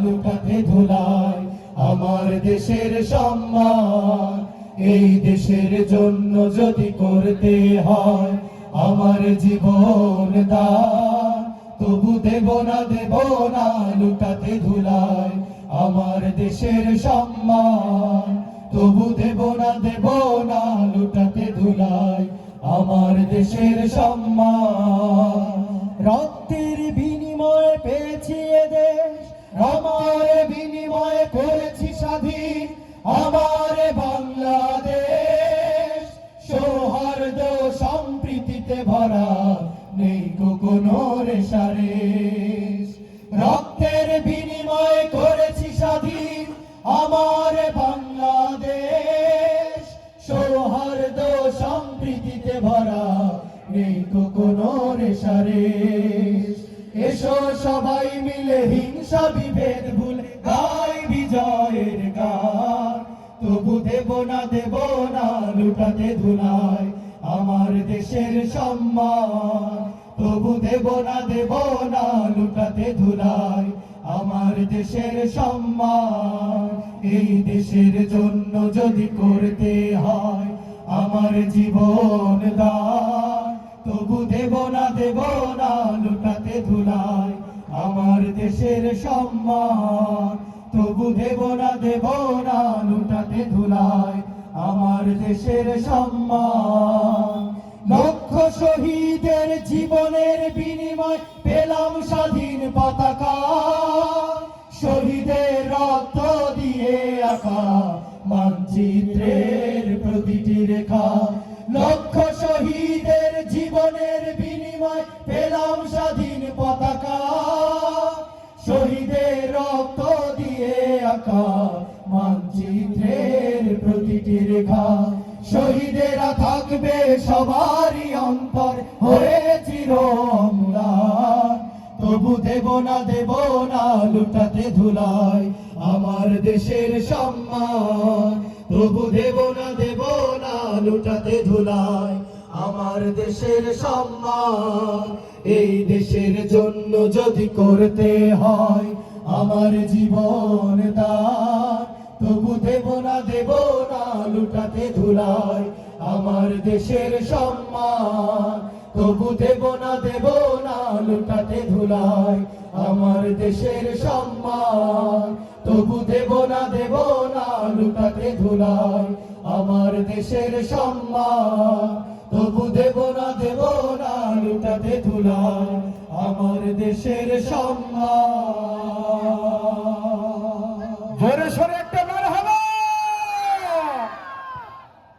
লুটাতে ধুলাই আমার দেশের সম্মান। এই দেশের জন্য যদি করতে হয় আমার জীবন দান, তবু দেব না লুটাতে ধুলাই আমার দেশের সম্মান। তবু দেব না লুটাতে ধুলাই আমার দেশের সম্মান। রক্তের বিনিময়ে পেয়েছি এ দেশ, আমার বিনিময়ে করেছি স্বাধীন আমার বাংলাদেশ। সৌহার্দ্য সম্প্রীতিতে ভরা নেই কোনো রেশারেশ। রক্তের বিনিময়ে করেছি স্বাধীন আমার বাংলাদেশ। সৌহার্দ্য সম্প্রীতিতে ভরা নেই কোনো রেশারেশ। এসো সবাই মিলে হিংসা বিভেদ ভুলে গাই বিজয়ের গান। তবু দেব না লুটাতে ধুলাই আমার দেশের সম্মান। তবু দেব না লুটাতে ধুলাই আমার দেশের সম্মান। এই দেশের জন্য যদি করতে হয় আমার জীবন দান, তবু দেব না লুটাতে ধুলাই আমার দেশের সম্মান। তবু দেব না লুটাতে ধুলাই আমার দেশের সম্মান। লক্ষ শহীদের জীবনের বিনিময় পেলাম স্বাধীন পতাকা। শহীদের রক্ত দিয়ে আঁকা মানচিত্রের প্রতিটি রেখা। লক্ষ শহীদের জীবনের বিনিময় পেলাম স্বাধীন পতাকা। শহীদের রক্ত দিয়ে আঁকা মানচিত্রের প্রতিটি রেখা। শহীদেরা থাকবে সবারই অন্তর হয়ে চির অম্লান। তবু দেব না লুটাতে ধুলাই আমার দেশের সম্মান। তবু দেব না লুটাতে ধুলাই আমার দেশের সম্মান। এই দেশের জন্য যদি করতে হয় আমার জীবন দান, তবু দেব না লুটাতে ধুলাই আমার দেশের সম্মান। তবু দেব না লুটাতে ধুলাই আমার দেশের সম্মান। তবু দেব না লুটাতে ধুলাই আমার দেশের সম্মান। তবু দেব না লুটাতে ধুলাই আমার দেশের সম্মান। জোরে সোরে একটা